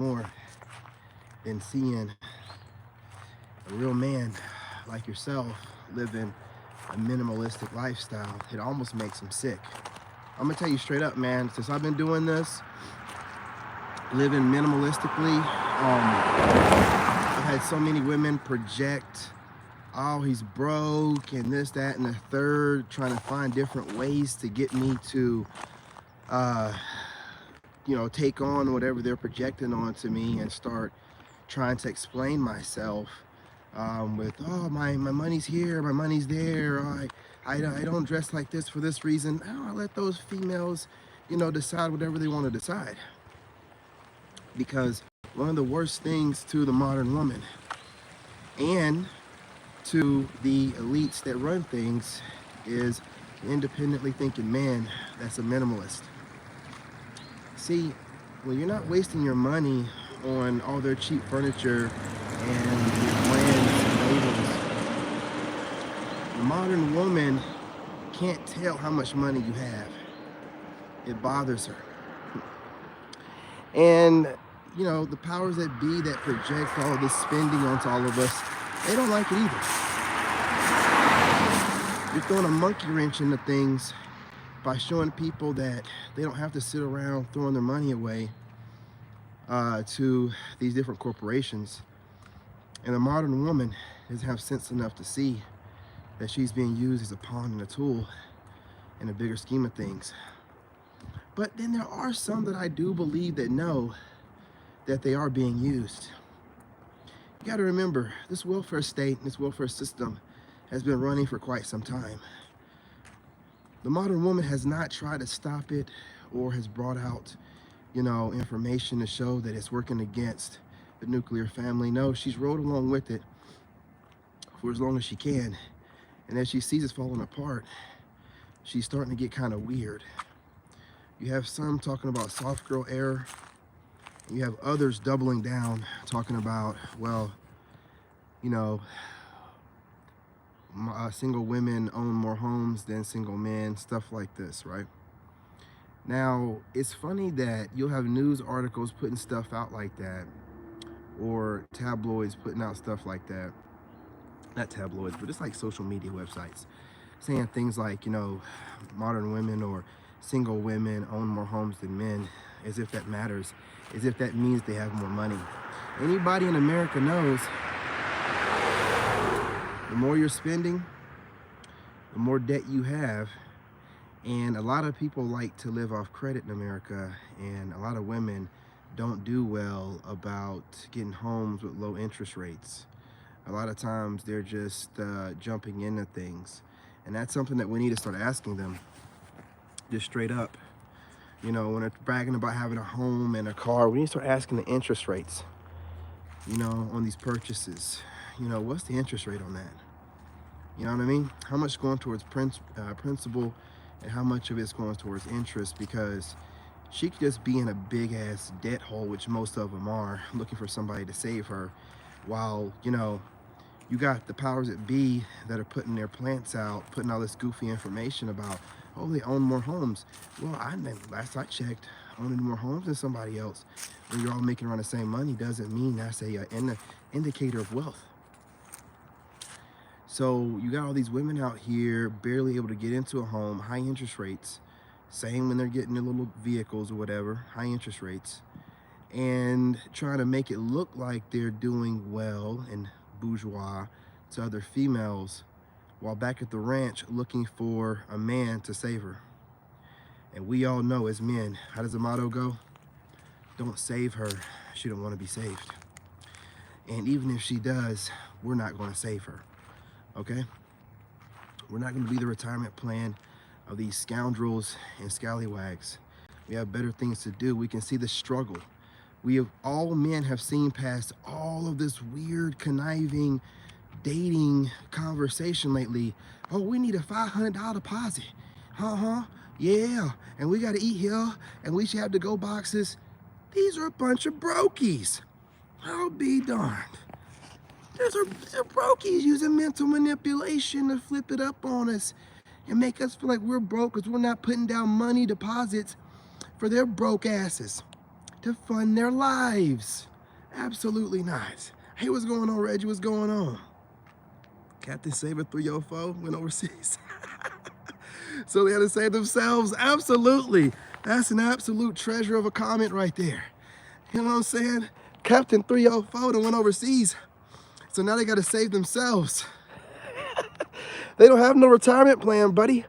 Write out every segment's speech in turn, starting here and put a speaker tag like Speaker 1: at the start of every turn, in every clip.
Speaker 1: more than seeing a real man like yourself living a minimalistic lifestyle. It almost makes him sick. I'm gonna tell you straight up, man, since I've been doing this, living minimalistically, I've had so many women project, oh, he's broke and this, that, and the third, trying to find different ways to get me to, uh, take on whatever they're projecting onto me and start trying to explain myself with, oh, my money's here, my money's there, I don't dress like this for this reason. I let those females, decide whatever they want to decide. Because one of the worst things to the modern woman and to the elites that run things is the independently thinking man that's a minimalist. See, well, you're not wasting your money on all their cheap furniture and brands and labels. The modern woman can't tell how much money you have. It bothers her. And, the powers that be that project all this spending onto all of us, they don't like it either. You're throwing a monkey wrench into things by showing people that they don't have to sit around throwing their money away to these different corporations. And the modern woman doesn't have sense enough to see that she's being used as a pawn and a tool in a bigger scheme of things. But then there are some that I do believe that know that they are being used. You got to remember, this welfare state, this welfare system has been running for quite some time. The modern woman has not tried to stop it or has brought out, information to show that it's working against the nuclear family. No, she's rode along with it for as long as she can. And as she sees it falling apart, she's starting to get kind of weird. You have some talking about soft girl era. You have others doubling down, talking about, well, single women own more homes than single men, stuff like this, right? Now, it's funny that you'll have news articles putting stuff out like that, or tabloids putting out stuff like that. Not tabloids, but it's like social media websites saying things like, modern women or single women own more homes than men, as if that matters, as if that means they have more money. Anybody in America knows the more you're spending, the more debt you have. And a lot of people like to live off credit in America, and a lot of women don't do well about getting homes with low interest rates. A lot of times they're just jumping into things. And that's something that we need to start asking them, just straight up. When they're bragging about having a home and a car, we need to start asking the interest rates, on these purchases. What's the interest rate on that? You know what I mean? How much is going towards principal and how much of it's going towards interest? Because she could just be in a big ass debt hole, which most of them are, looking for somebody to save her, while, you got the powers that be that are putting their plants out, putting all this goofy information about, oh, they own more homes. Well, last I checked, owning more homes than somebody else, when you're all making around the same money, doesn't mean that's an indicator of wealth. So you got all these women out here barely able to get into a home, high interest rates, same when they're getting their little vehicles or whatever, high interest rates, and trying to make it look like they're doing well and bourgeois to other females, while back at the ranch looking for a man to save her. And we all know as men, how does the motto go? Don't save her, she don't want to be saved. And even if she does, we're not going to save her, okay? We're not going to be the retirement plan of these scoundrels and scallywags. We have better things to do. We can see the struggle. All men have seen past all of this weird, conniving, dating conversation lately. Oh, we need a $500 deposit. Yeah, and we got to eat here, and we should have to-go boxes. These are a bunch of brokies. I'll be darned. These are brokies using mental manipulation to flip it up on us and make us feel like we're broke because we're not putting down money deposits for their broke asses. to fund their lives. Absolutely not. Hey, what's going on, Reggie? What's going on? Captain Saber 304 went overseas. So they had to save themselves. Absolutely. That's an absolute treasure of a comment right there. You know what I'm saying? Captain 304 went overseas. So now they got to save themselves. They don't have no retirement plan, buddy.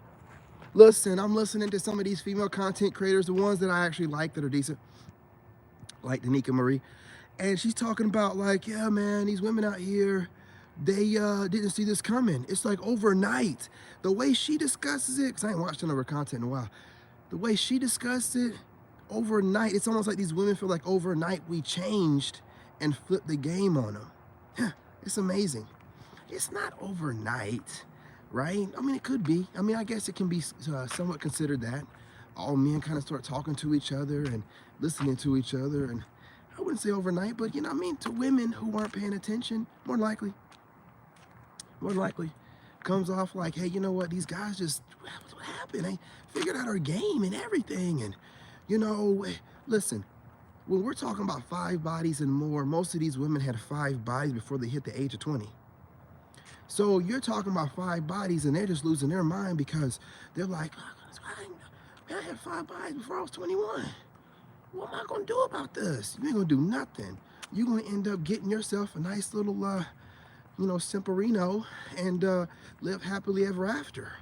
Speaker 1: Listen, I'm listening to some of these female content creators, the ones that I actually like that are decent, like Danica Marie. And she's talking about like, yeah, man, these women out here, they didn't see this coming. It's like overnight. The way she discusses it, because I ain't watched none of her content in a while, the way she discussed it, overnight, it's almost like these women feel like overnight we changed and flipped the game on them. It's amazing. It's not overnight, right? I mean, it could be. I mean, I guess it can be somewhat considered that. All men kind of start talking to each other and listening to each other. And I wouldn't say overnight, but you know what I mean? To women who aren't paying attention, more likely, comes off like, hey, you know what? These guys just, what happened? They figured out our game and everything. And, you know, listen, when we're talking about 5 bodies and more, most of these women had 5 bodies before they hit the age of 20. So you're talking about 5 bodies and they're just losing their mind because they're like, oh, I had 5 bodies before I was 21. What am I gonna do about this? You ain't gonna do nothing. You're gonna end up getting yourself a nice little, you know, Simperino and live happily ever after.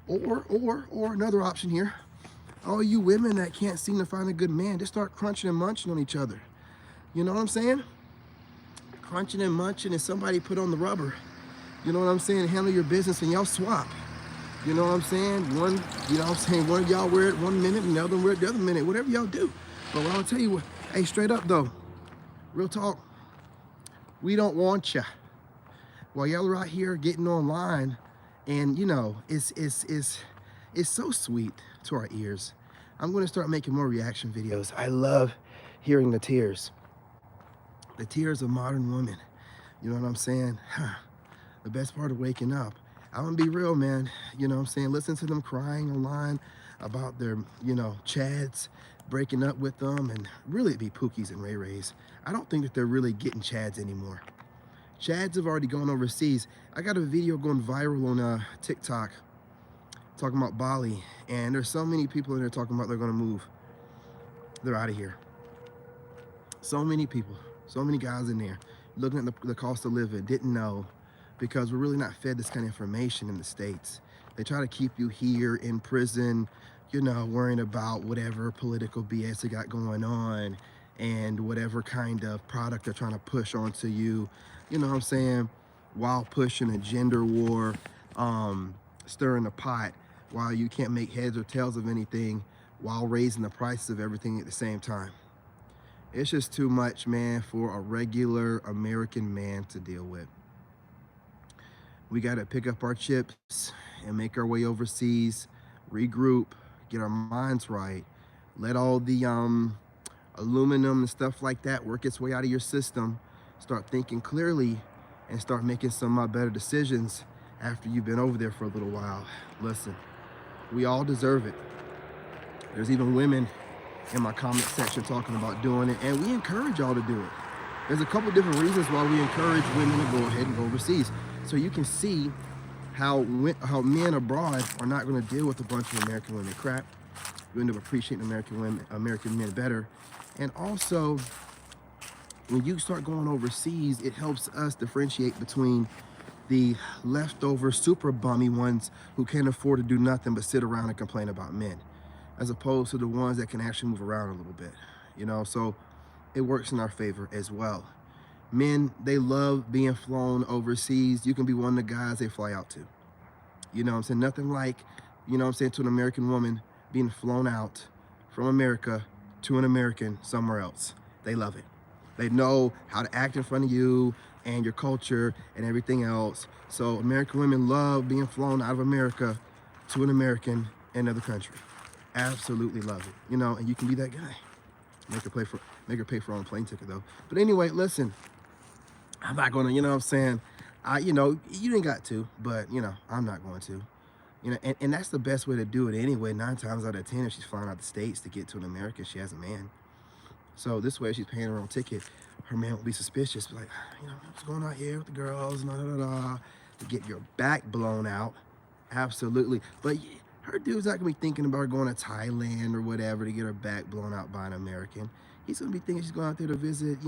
Speaker 1: Or another option here, all you women that can't seem to find a good man, just start crunching and munching on each other. You know what I'm saying? Crunching and munching and somebody put on the rubber. You know what I'm saying? Handle your business and y'all swap. You know what I'm saying? One, you know what I'm saying? One of y'all wear it 1 minute and the other wear it the other minute. Whatever y'all do. But I'll tell you what, hey, straight up though, real talk, we don't want ya. While y'all are out here getting online, and you know, it's so sweet to our ears. I'm gonna start making more reaction videos. I love hearing the tears of modern women. You know what I'm saying? The best part of waking up. I'm gonna be real, man. You know what I'm saying? Listen to them crying online about their, you know, chads breaking up with them, and really it'd be Pookies and Ray Rays. I don't think that they're really getting chads anymore. Chads have already gone overseas. I got a video going viral on TikTok talking about Bali, and there's so many people in there talking about they're gonna move. They're out of here. So many people, so many guys in there looking at the cost of living, didn't know, because we're really not fed this kind of information in the States. They try to keep you here in prison, you know, worrying about whatever political BS they got going on and whatever kind of product they're trying to push onto you, you know what I'm saying, while pushing a gender war, stirring the pot, while you can't make heads or tails of anything, while raising the prices of everything at the same time. It's just too much, man, for a regular American man to deal with. We got to pick up our chips and make our way overseas, regroup, get our minds right, let all the aluminum and stuff like that work its way out of your system, start thinking clearly, and start making some better decisions after you've been over there for a little while. Listen, we all deserve it. There's even women in my comment section talking about doing it, and we encourage y'all to do it. There's a couple different reasons why we encourage women to go ahead and go overseas. So you can see how men abroad are not going to deal with a bunch of American women crap. You end up appreciating American men better. And also, when you start going overseas, it helps us differentiate between the leftover super bummy ones who can't afford to do nothing but sit around and complain about men, as opposed to the ones that can actually move around a little bit, you know? So it works in our favor as well. Men, they love being flown overseas. You can be one of the guys they fly out to. You know what I'm saying? Nothing like, you know what I'm saying, to an American woman being flown out from America to an American somewhere else. They love it. They know how to act in front of you and your culture and everything else. So American women love being flown out of America to an American in another country. Absolutely love it. You know, and you can be that guy. Make her pay for her own plane ticket though. But anyway, listen, I'm not gonna, you know what I'm saying? You know, you ain't got to, but you know, I'm not going to. You know, and that's the best way to do it anyway. 9 times out of 10, if she's flying out the States to get to an America, she has a man. So this way, she's paying her own ticket. Her man will be suspicious, be like, what's going on here with the girls, to get your back blown out. Absolutely. But her dude's not gonna be thinking about her going to Thailand or whatever to get her back blown out by an American. He's gonna be thinking she's going out there to visit,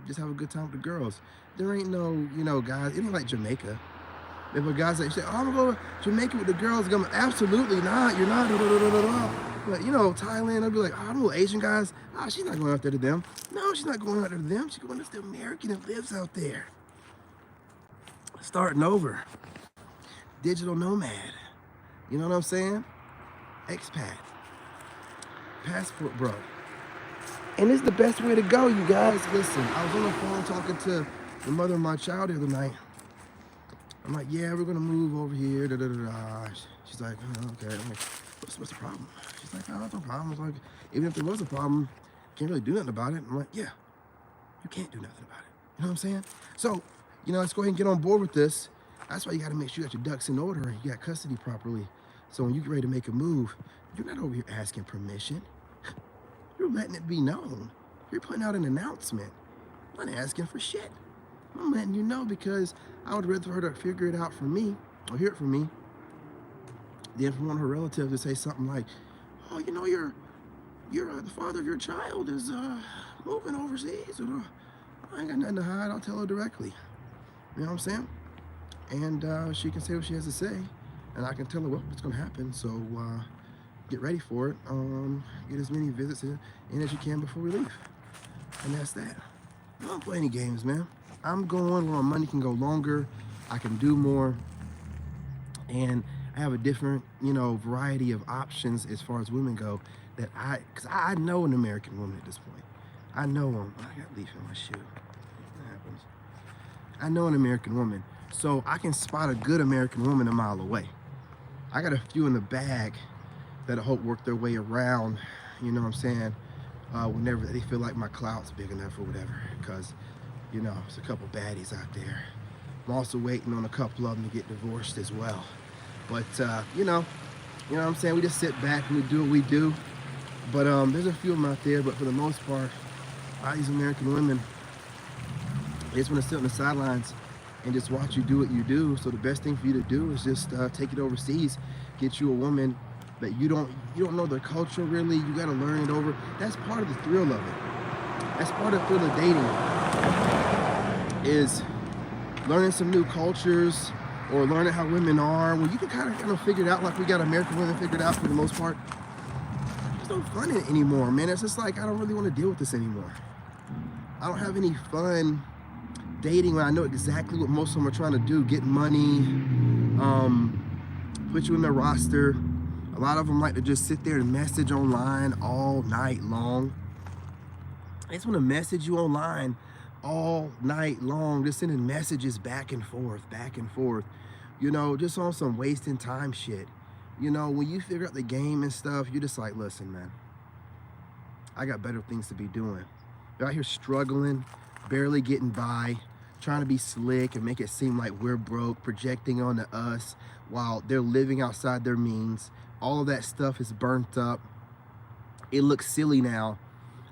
Speaker 1: just have a good time with the girls. There ain't no, guys, it ain't like Jamaica. If a guy's like, oh, I'm gonna go to Jamaica with the girls, I'm absolutely not, you're not, But, Thailand, I'll be like, oh, little Asian guys, she's not going out there to them. No, she's not going out there to them. She's going to the American that lives out there. Starting over. Digital nomad. You know what I'm saying? Expat. Passport bro. And this is the best way to go, you guys. Listen, I was on the phone talking to the mother of my child the other night. I'm like, yeah, we're gonna move over here. She's like, oh, okay. I'm like, what's the problem? She's like, oh, no problem. It's like, even if there was a problem, can't really do nothing about it. I'm like, yeah, you can't do nothing about it. You know what I'm saying? So, let's go ahead and get on board with this. That's why you gotta make sure you got your ducks in order and you got custody properly. So when you get ready to make a move, you're not over here asking permission. You're letting it be known. You're putting out an announcement. I'm not asking for shit. I'm letting you know because I would rather for her to figure it out for me or hear it from me than for one of her relatives to say something like, oh, you're the father of your child is moving overseas. I ain't got nothing to hide. I'll tell her directly. You know what I'm saying? And she can say what she has to say, and I can tell her what's going to happen. So get ready for it. Get as many visits in as you can before we leave. And that's that. I don't play any games, man. I'm going where my money can go longer. I can do more. And I have a different, variety of options as far as women go because I know an American woman at this point. I know them. I got leaf in my shoe. That happens. I know an American woman. So I can spot a good American woman a mile away. I got a few in the bag that I hope work their way around, you know what I'm saying, whenever they feel like my clout's big enough or whatever, because, there's a couple baddies out there. I'm also waiting on a couple of them to get divorced as well. But, you know what I'm saying, we just sit back and we do what we do. But there's a few of them out there, but for the most part, all these American women, they just want to sit on the sidelines and just watch you do what you do. So the best thing for you to do is just take it overseas, get you a woman that you don't know their culture really. You got to learn it over. That's part of the thrill of it. That's part of the thrill of dating, is learning some new cultures or learning how women are. Well, you can kind of figure it out like we got American women figured out for the most part. There's no fun in it anymore, man. It's just like I don't really want to deal with this anymore. I don't have any fun dating when I know exactly what most of them are trying to do: get money, put you in their roster. A lot of them like to just sit there and message online all night long. They just want to message you online all night long, just sending messages back and forth, just on some wasting time shit. When you figure out the game and stuff, you're just like, listen, man, I got better things to be doing. They're out here struggling, barely getting by, trying to be slick and make it seem like we're broke, projecting onto us while they're living outside their means. All of that stuff is burnt up. It looks silly now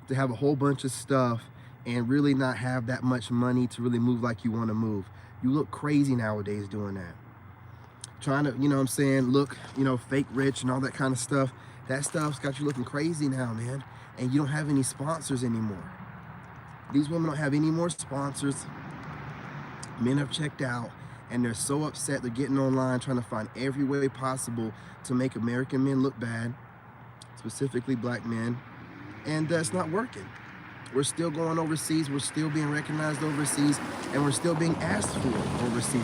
Speaker 1: to have a whole bunch of stuff and really not have that much money to really move like you want to move. You look crazy nowadays doing that. Trying to, look, fake rich and all that kind of stuff. That stuff's got you looking crazy now, man. And you don't have any sponsors anymore. These women don't have any more sponsors. Men have checked out, and they're so upset. They're getting online trying to find every way possible to make American men look bad, specifically black men, and that's not working. We're still going overseas. We're still being recognized overseas, and we're still being asked for overseas.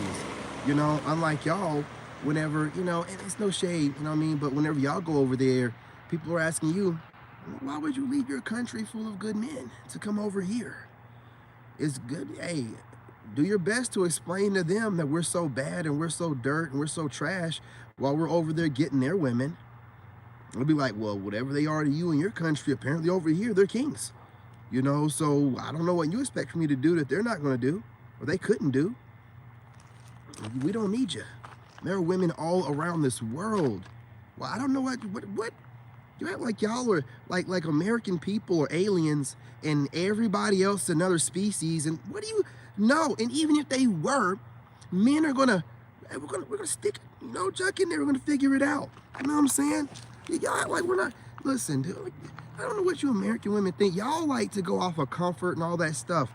Speaker 1: Unlike y'all, whenever, and it's no shade, but whenever y'all go over there, people are asking you, why would you leave your country full of good men to come over here? It's good. Hey, do your best to explain to them that we're so bad and we're so dirt and we're so trash while we're over there getting their women. It'll be like, well, whatever they are to you in your country, apparently over here, they're kings. So I don't know what you expect from me to do that they're not going to do or they couldn't do. We don't need you. There are women all around this world. Well, I don't know what You act like y'all are like American people or aliens and everybody else is another species. And what do you know? And even if they were, men are gonna, hey, we're gonna stick, junk in there. We're gonna figure it out. You know what I'm saying? Y'all act like we're not. Listen, dude, like, I don't know what you American women think. Y'all like to go off of comfort and all that stuff.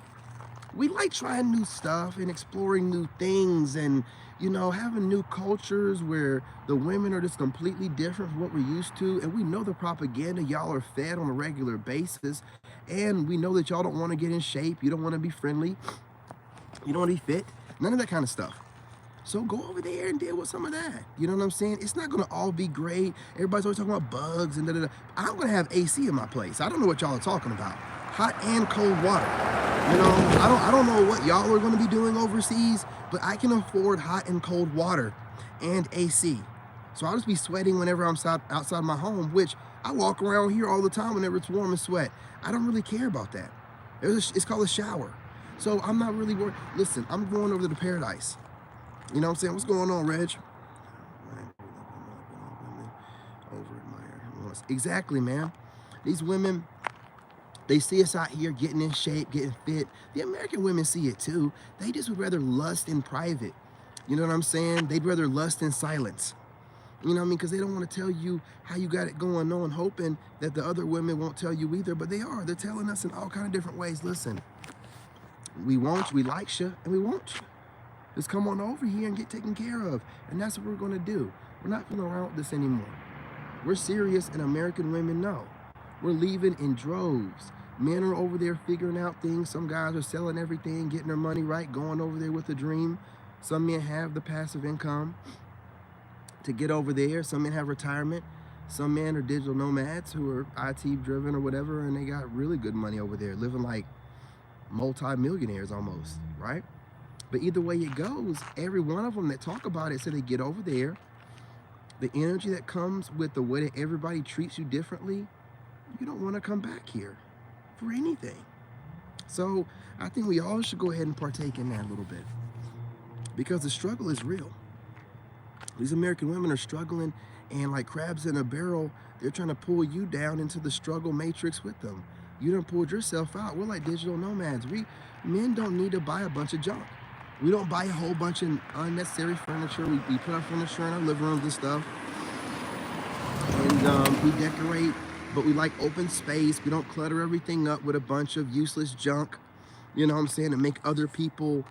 Speaker 1: We like trying new stuff and exploring new things and, having new cultures where the women are just completely different from what we're used to. And we know the propaganda y'all are fed on a regular basis. And we know that y'all don't want to get in shape. You don't want to be friendly. You don't want to be fit. None of that kind of stuff. So go over there and deal with some of that. You know what I'm saying? It's not gonna all be great. Everybody's always talking about bugs and da-da-da. I'm gonna have AC in my place. I don't know what y'all are talking about. Hot and cold water. I don't know what y'all are gonna be doing overseas, but I can afford hot and cold water and AC. So I'll just be sweating whenever I'm outside my home, which I walk around here all the time whenever it's warm and sweat. I don't really care about that. It's called a shower. So I'm not really worried. Listen, I'm going over to the paradise. You know what I'm saying? What's going on, Reg? Exactly, man. These women, they see us out here getting in shape, getting fit. The American women see it too. They just would rather lust in private. You know what I'm saying? They'd rather lust in silence. You know what I mean? Because they don't want to tell you how you got it going on, hoping that the other women won't tell you either. But they are. They're telling us in all kind of different ways. Listen, we want you, we like you, and we want you. Just come on over here and get taken care of. And that's what we're gonna do. We're not fooling around with this anymore. We're serious, and American women know. We're leaving in droves. Men are over there figuring out things. Some guys are selling everything, getting their money right, going over there with a dream. Some men have the passive income to get over there. Some men have retirement. Some men are digital nomads who are IT driven or whatever, and they got really good money over there, living like multi-millionaires almost, right? But either way it goes, every one of them that talk about it, so they get over there, the energy that comes with the way that everybody treats you differently, you don't want to come back here for anything. So I think we all should go ahead and partake in that a little bit, because the struggle is real. These American women are struggling, and like crabs in a barrel, they're trying to pull you down into the struggle matrix with them. You done pulled yourself out. We're like digital nomads. Men don't need to buy a bunch of junk. We don't buy a whole bunch of unnecessary furniture. We put our furniture in our living rooms and stuff. And we decorate, but we like open space. We don't clutter everything up with a bunch of useless junk, you know what I'm saying, to make other people,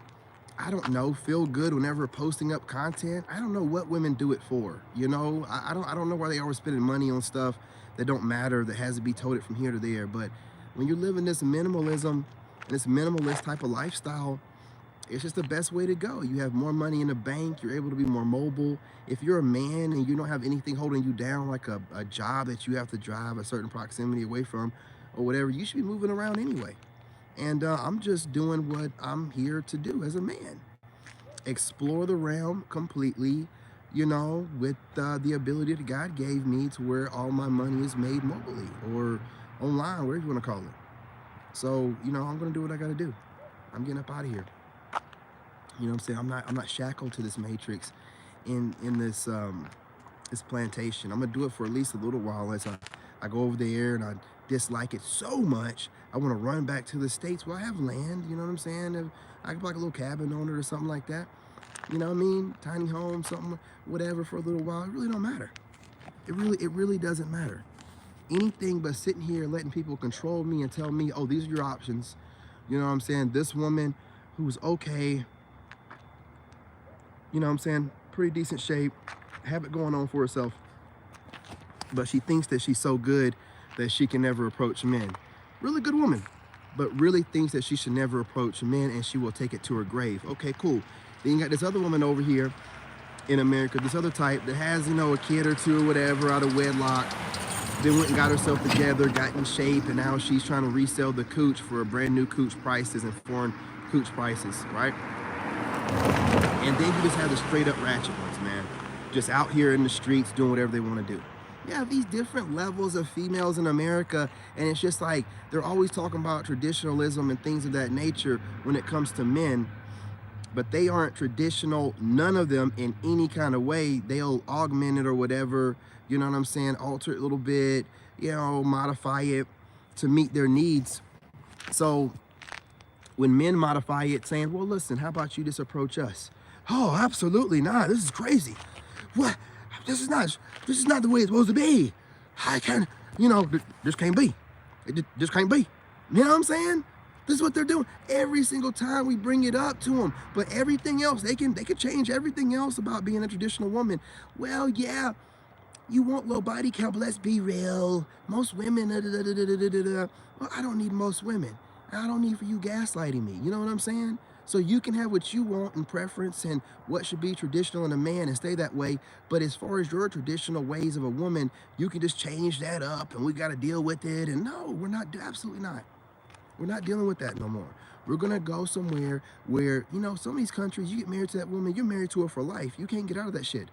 Speaker 1: I don't know, feel good whenever posting up content. I don't know what women do it for, I don't know why they always spending money on stuff that don't matter, that has to be toted from here to there. But when you're living this minimalism, this minimalist type of lifestyle, it's just the best way to go. You have more money in the bank. You're able to be more mobile. If you're a man and you don't have anything holding you down, like a job that you have to drive a certain proximity away from or whatever, you should be moving around anyway. And I'm just doing what I'm here to do as a man. Explore the realm completely, with the ability that God gave me to where all my money is made mobily or online, whatever you want to call it. So, I'm going to do what I got to do. I'm getting up out of here. You know what I'm saying? I'm not shackled to this matrix in this this plantation. I'm gonna do it for at least a little while as I go over there and I dislike it so much. I want to run back to the States where I have land, you know what I'm saying? If I could buy like a little cabin on it or something like that. You know what I mean? Tiny home, something, whatever, for a little while. It really don't matter. It really doesn't matter. Anything but sitting here letting people control me and tell me, oh, these are your options. You know what I'm saying? This woman who's okay, you know what I'm saying, pretty decent shape, have it going on for herself, but she thinks that she's so good that she can never approach men. Really good woman, but really thinks that she should never approach men and she will take it to her grave. Okay, cool. Then you got this other woman over here in America, this other type that has, a kid or two or whatever out of wedlock, then went and got herself together, got in shape, and now she's trying to resell the cooch for brand new cooch prices and foreign cooch prices, right? And then you just have the straight up ratchet ones, man. Just out here in the streets doing whatever they want to do. You have these different levels of females in America, and it's just like they're always talking about traditionalism and things of that nature when it comes to men, but they aren't traditional, none of them, in any kind of way. They'll augment it or whatever, you know what I'm saying, alter it a little bit, you know, modify it to meet their needs. So when men modify it saying, well, listen, how about you just approach us? Oh, absolutely not. This is crazy. What? This is not the way it's supposed to be. I can't, you know, this can't be. This can't be. You know what I'm saying? This is what they're doing every single time we bring it up to them. But everything else, they can change everything else about being a traditional woman. Well, yeah, you want low body count, but let's be real. Most women, well, I don't need most women. I don't need for you gaslighting me. You know what I'm saying? So you can have what you want and preference and what should be traditional in a man and stay that way. But as far as your traditional ways of a woman, you can just change that up and we got to deal with it. And no, we're not, absolutely not. We're not dealing with that no more. We're going to go somewhere where, you know, some of these countries, you get married to that woman, you're married to her for life. You can't get out of that shit.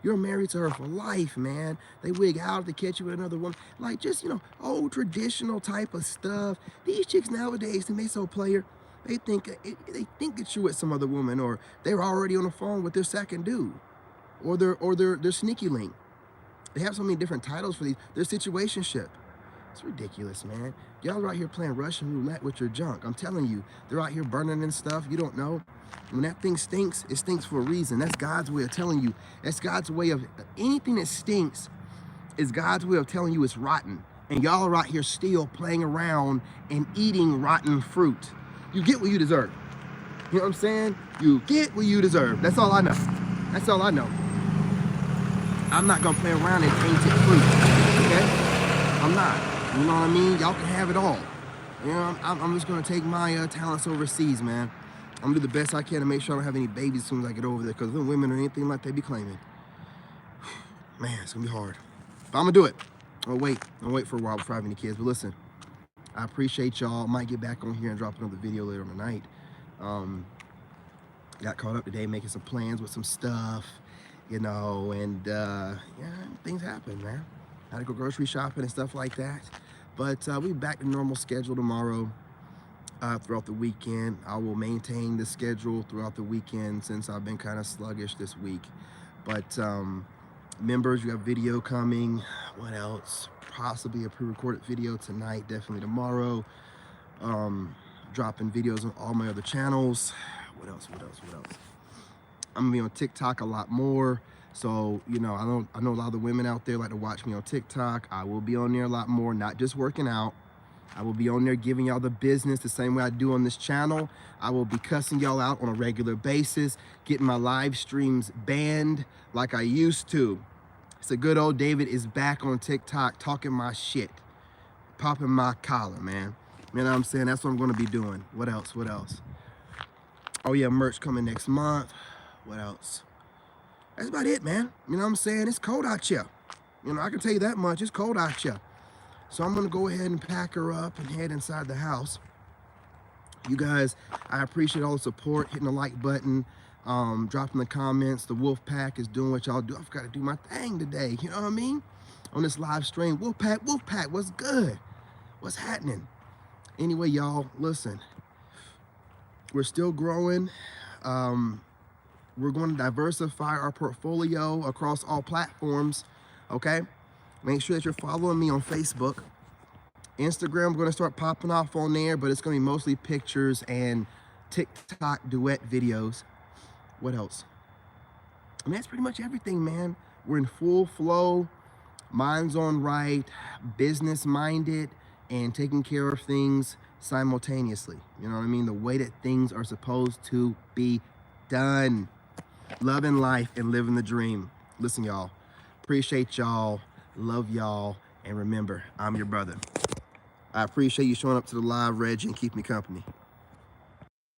Speaker 1: You're married to her for life, man. They wig out to catch you with another woman. Like, just, you know, old traditional type of stuff. These chicks nowadays, they so player. They think that you're with some other woman, or they're already on the phone with their second dude, or their sneaky link. They have so many different titles for these. Their situationship. It's ridiculous, man. Y'all are out here playing Russian roulette with your junk. I'm telling you, they're out here burning and stuff. You don't know. When that thing stinks, it stinks for a reason. That's God's way of telling you. That's God's way of, anything that stinks is God's way of telling you it's rotten. And y'all are out here still playing around and eating rotten fruit. You get what you deserve. You know what I'm saying? You get what you deserve. That's all I know. That's all I know. I'm not gonna play around in tainted fruit, okay? I'm not. You know what I mean? Y'all can have it all. You know, I'm just gonna take my talents overseas, man. I'm gonna do the best I can to make sure I don't have any babies as soon as I get over there, because them women or anything like they be claiming. Man, it's gonna be hard. But I'm gonna do it. I'll wait for a while before I have any kids. But listen, I appreciate y'all. Might get back on here and drop another video later on tonight. Got caught up today making some plans with some stuff, you know, and yeah, things happen, man. Had to go grocery shopping and stuff like that. But we'll be back to normal schedule tomorrow. Throughout the weekend, I will maintain the schedule throughout the weekend since I've been kind of sluggish this week. But members, you have video coming. What else? Possibly a pre-recorded video tonight, definitely tomorrow. Dropping videos on all my other channels. What else? I'm gonna be on TikTok a lot more. So, you know, I know a lot of the women out there like to watch me on TikTok. I will be on there a lot more, not just working out. I will be on there giving y'all the business the same way I do on this channel. I will be cussing y'all out on a regular basis, getting my live streams banned like I used to. So good old David is back on TikTok talking my shit, popping my collar, man. You know what I'm saying? That's what I'm gonna be doing. What else? Oh yeah, merch coming next month. What else? That's about it, man. You know what I'm saying? It's cold out here. You know, I can tell you that much. It's cold out here. So I'm gonna go ahead and pack her up and head inside the house. You guys, I appreciate all the support, hitting the like button, dropping the comments. The Wolf Pack is doing what y'all do. I've got to do my thing today, you know what I mean? On this live stream. Wolf Pack, what's good? What's happening? Anyway, y'all, listen. We're still growing. We're going to diversify our portfolio across all platforms, okay? Make sure that you're following me on Facebook. Instagram, I'm going to start popping off on there, but it's going to be mostly pictures and TikTok duet videos. What else? I mean, that's pretty much everything, man. We're in full flow, minds on right, business-minded, and taking care of things simultaneously. You know what I mean? The way that things are supposed to be done. Loving life and living the dream. Listen, y'all. Appreciate y'all. Love y'all. And remember, I'm your brother. I appreciate you showing up to the live, Reg, and keep me company.